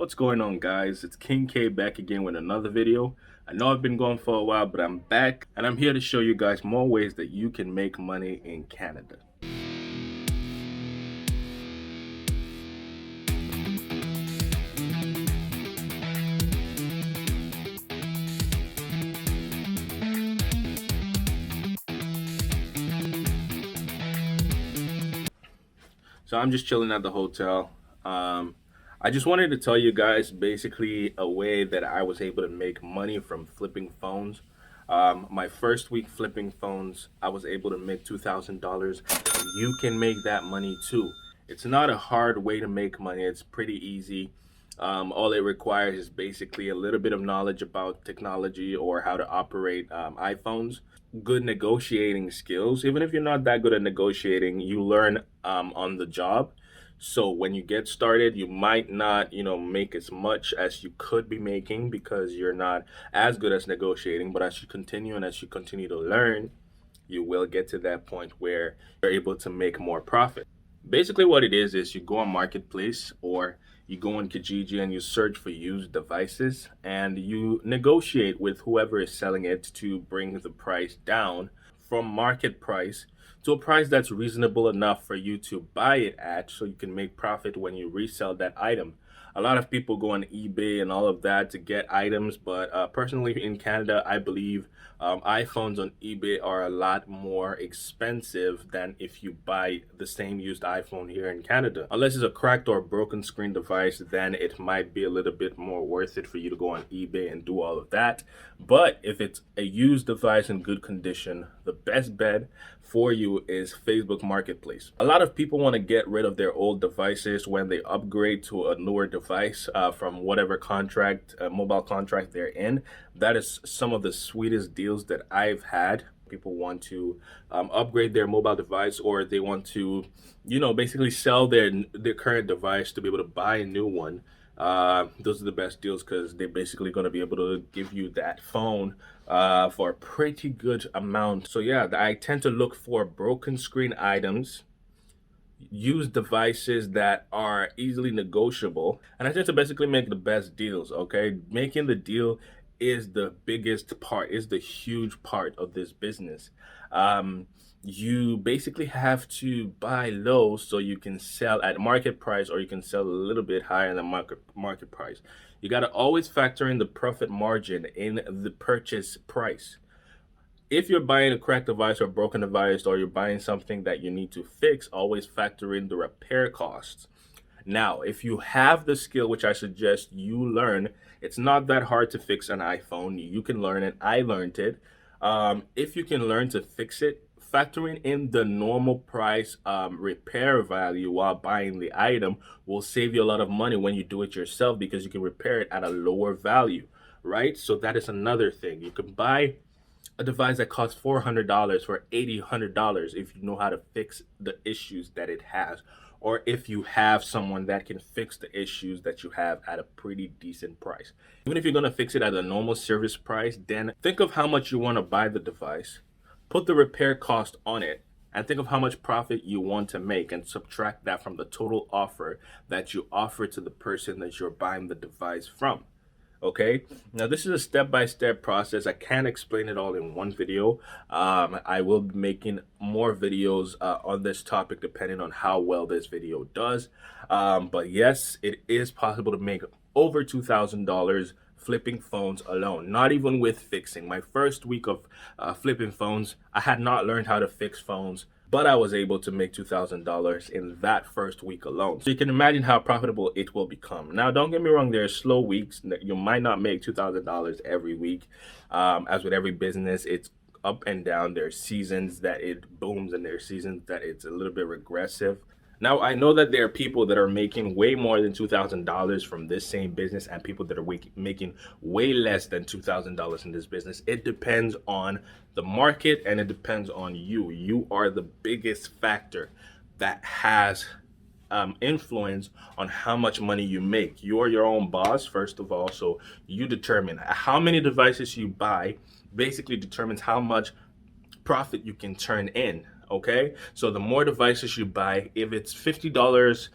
What's going on, guys? It's King K back again with another video. I know I've been gone for a while, but I'm back and I'm here to show you guys more ways that you can make money in Canada. So I'm just chilling at the hotel. I just wanted to tell you guys basically a way that I was able to make money from flipping phones. My first week flipping phones, I was able to make $2,000. You can make that money too. It's not a hard way to make money. It's pretty easy. All it requires is basically a little bit of knowledge about technology or how to operate iPhones, good negotiating skills. Even if you're not that good at negotiating, you learn on the job. So when you get started, you might not, make as much as you could be making because you're not as good as negotiating. But as you continue and as you continue to learn, you will get to that point where you're able to make more profit. Basically, what it is you go on Marketplace or you go on Kijiji and you search for used devices and you negotiate with whoever is selling it to bring the price down from market price to a price that's reasonable enough for you to buy it at so you can make profit when you resell that item. A lot of people go on eBay and all of that to get items, but personally in Canada, I believe iPhones on eBay are a lot more expensive than if you buy the same used iPhone here in Canada. Unless it's a cracked or broken screen device, then it might be a little bit more worth it for you to go on eBay and do all of that. But if it's a used device in good condition, the best bet for you is Facebook Marketplace. A lot of people want to get rid of their old devices when they upgrade to a newer device from whatever contract, mobile contract they're in. That is some of the sweetest deals that I've had. People want to upgrade their mobile device, or they want to, basically sell their current device to be able to buy a new one. Those are the best deals because they're basically going to be able to give you that phone for a pretty good amount. So yeah, I tend to look for broken screen items, use devices that are easily negotiable, and I tend to basically make the best deals. Okay, making the deal is the biggest part, is the huge part of this business. You basically have to buy low so you can sell at market price, or you can sell a little bit higher than market price. You got to always factor in the profit margin in the purchase price. If you're buying a cracked device or a broken device, or you're buying something that you need to fix, always factor in the repair costs. Now, if you have the skill, which I suggest you learn, it's not that hard to fix an iPhone. You can learn it. I learned it. If you can learn to fix it, factoring in the normal price repair value while buying the item will save you a lot of money when you do it yourself, because you can repair it at a lower value, right? So that is another thing. You can buy a device that costs $400 for $800 if you know how to fix the issues that it has, or if you have someone that can fix the issues that you have at a pretty decent price. Even if you're going to fix it at a normal service price, then think of how much you want to buy the device, put the repair cost on it, and think of how much profit you want to make and subtract that from the total offer that you offer to the person that you're buying the device from. Okay, now this is a step-by-step process. I can't explain it all in one video. I will be making more videos on this topic depending on how well this video does. But yes, it is possible to make over $2,000 flipping phones alone, not even with fixing. My first week of flipping phones, I had not learned how to fix phones, but I was able to make $2,000 in that first week alone. So you can imagine how profitable it will become. Now, don't get me wrong, there are slow weeks. You might not make $2,000 every week. As with every business, it's up and down. There are seasons that it booms and there are seasons that it's a little bit regressive. Now, I know that there are people that are making way more than $2,000 from this same business and people that are making way less than $2,000 in this business. It depends on the market and it depends on you. You are the biggest factor that has influence on how much money you make. You are your own boss, first of all, so you determine how many devices you buy. Basically determines how much profit you can turn in. Okay, so the more devices you buy, if it's $50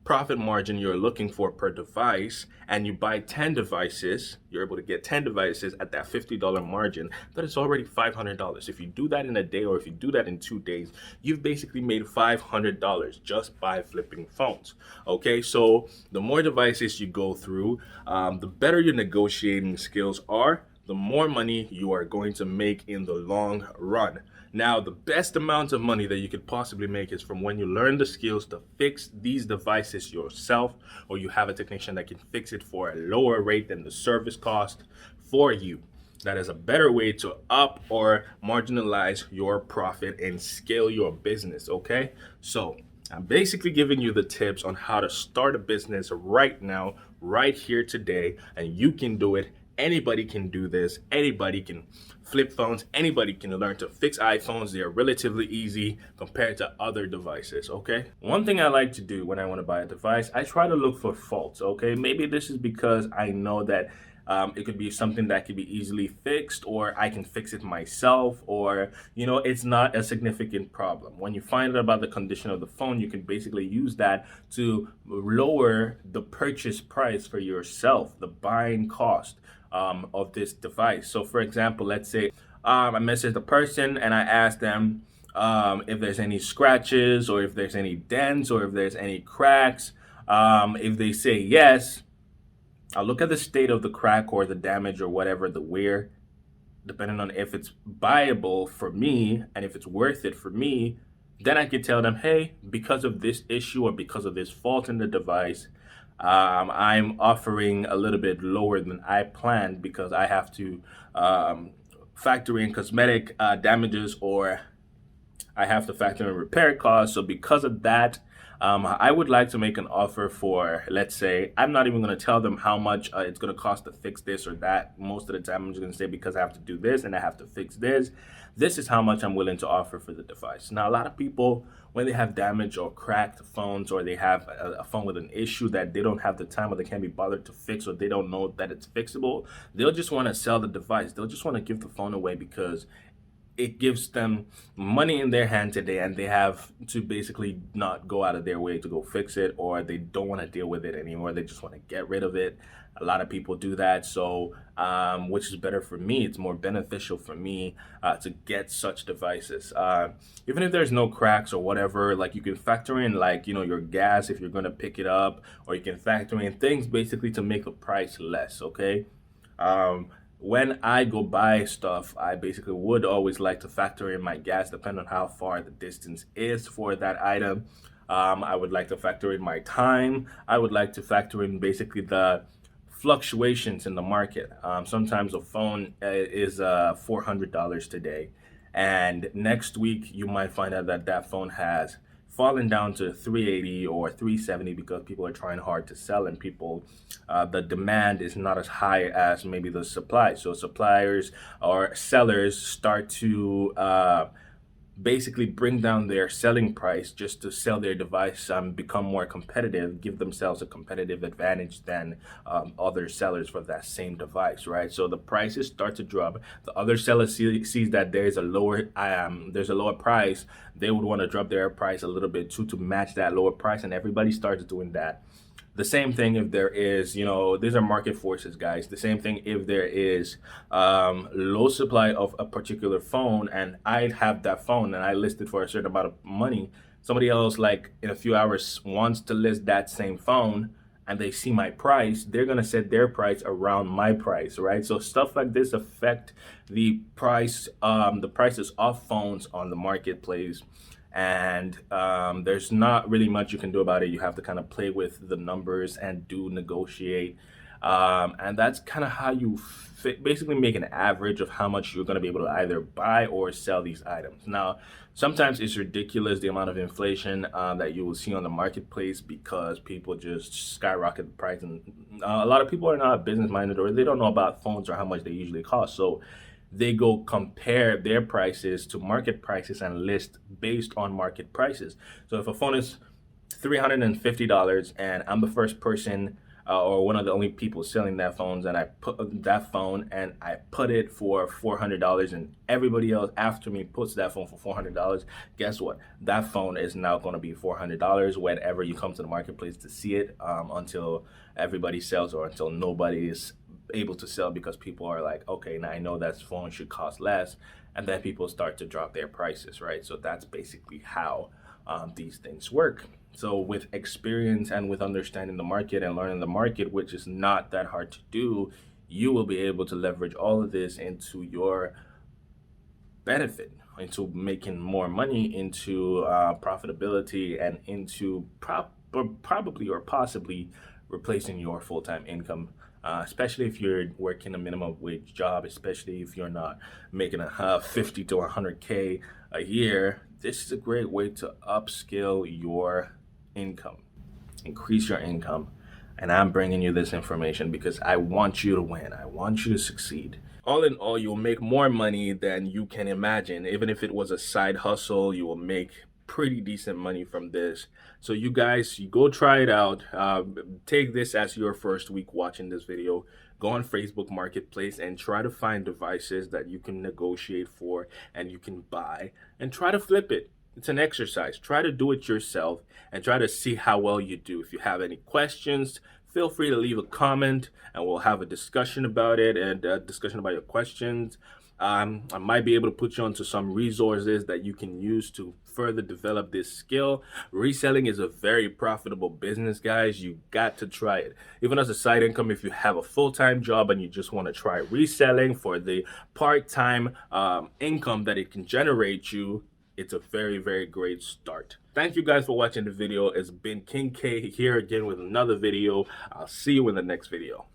profit margin you're looking for per device, and you buy 10 devices, you're able to get 10 devices at that $50 margin, that is already $500. If you do that in a day, or if you do that in 2 days, you've basically made $500 just by flipping phones. Okay, so the more devices you go through, the better your negotiating skills are, the more money you are going to make in the long run. Now, the best amount of money that you could possibly make is from when you learn the skills to fix these devices yourself, or you have a technician that can fix it for a lower rate than the service cost for you. That is a better way to up or marginalize your profit and scale your business, okay? So, I'm basically giving you the tips on how to start a business right now, right here today, and you can do it. Anybody can do this. Anybody can flip phones. Anybody can learn to fix iPhones. They are relatively easy compared to other devices, okay? One thing I like to do when I want to buy a device, I try to look for faults, okay? Maybe this is because I know that it could be something that could be easily fixed, or I can fix it myself, or, it's not a significant problem. When you find out about the condition of the phone, you can basically use that to lower the purchase price for yourself, the buying cost of this device. So, for example, let's say I message the person and I ask them if there's any scratches, or if there's any dents, or if there's any cracks. If they say yes, I'll look at the state of the crack or the damage or whatever, the wear, depending on if it's buyable for me and if it's worth it for me. Then I can tell them, hey, because of this issue or because of this fault in the device, I'm offering a little bit lower than I planned, because I have to factor in cosmetic damages, or I have to factor in repair costs. So because of that, I would like to make an offer for, let's say, I'm not even going to tell them how much it's going to cost to fix this or that. Most of the time, I'm just going to say, because I have to do this and I have to fix this, this is how much I'm willing to offer for the device. Now, a lot of people, when they have damaged or cracked phones, or they have a phone with an issue that they don't have the time or they can't be bothered to fix, or they don't know that it's fixable, they'll just want to sell the device. They'll just want to give the phone away because it gives them money in their hand today, and they have to basically not go out of their way to go fix it, or they don't want to deal with it anymore. They just want to get rid of it. A lot of people do that. So, which is better for me? It's more beneficial for me to get such devices. Even if there's no cracks or whatever, like, you can factor in, like, your gas if you're going to pick it up, or you can factor in things basically to make the price less, okay? When I go buy stuff, I basically would always like to factor in my gas, depending on how far the distance is for that item. I would like to factor in my time. I would like to factor in basically the fluctuations in the market. Sometimes a phone is $400 today, and next week you might find out that that phone has fallen down to 380 or 370, because people are trying hard to sell, and people, the demand is not as high as maybe the supply. So suppliers or sellers start to basically bring down their selling price just to sell their device, become more competitive, give themselves a competitive advantage than other sellers for that same device, right? So the prices start to drop. The other seller sees that there's a lower price. They would want to drop their price a little bit too to match that lower price, and everybody starts doing that. The same thing if there is, these are market forces, guys. The same thing if there is low supply of a particular phone, and I have that phone and I list it for a certain amount of money. Somebody else, like, in a few hours, wants to list that same phone, and they see my price, they're going to set their price around my price, right? So stuff like this affect the prices of phones on the marketplace. And there's not really much you can do about it. You have to kind of play with the numbers and do negotiate. And that's kind of how you basically make an average of how much you're going to be able to either buy or sell these items. Now, sometimes it's ridiculous the amount of inflation that you will see on the marketplace, because people just skyrocket the price. And a lot of people are not business minded, or they don't know about phones or how much they usually cost. So they go compare their prices to market prices and list based on market prices. So if a phone is $350 and I'm the first person or one of the only people selling that phones, and I put that phone and I put it for $400, and everybody else after me puts that phone for $400, guess what? That phone is now going to be $400 whenever you come to the marketplace to see it, until everybody sells or until nobody is able to sell, because people are like, okay, now I know that phone should cost less, and then people start to drop their prices, right? So that's basically how these things work. So with experience and with understanding the market and learning the market, which is not that hard to do, you will be able to leverage all of this into your benefit, into making more money, into profitability, and into probably or possibly replacing your full-time income, especially if you're working a minimum wage job, especially if you're not making a 50 to 100K a year. This is a great way to upskill your income, increase your income. And I'm bringing you this information because I want you to win. I want you to succeed. All in all, you'll make more money than you can imagine. Even if it was a side hustle, you will make pretty decent money from this. So you guys, you go try it out. Take this as your first week watching this video. Go on Facebook Marketplace and try to find devices that you can negotiate for and you can buy, and try to flip it. It's an exercise. Try to do it yourself and try to see how well you do. If you have any questions, feel free to leave a comment and we'll have a discussion about it, and a discussion about your questions. I might be able to put you onto some resources that you can use to further develop this skill. Reselling is a very profitable business, guys. You got to try it. Even as a side income, if you have a full-time job and you just want to try reselling for the part-time income that it can generate you, it's a very, very great start. Thank you guys for watching the video. It's been King K here again with another video. I'll see you in the next video.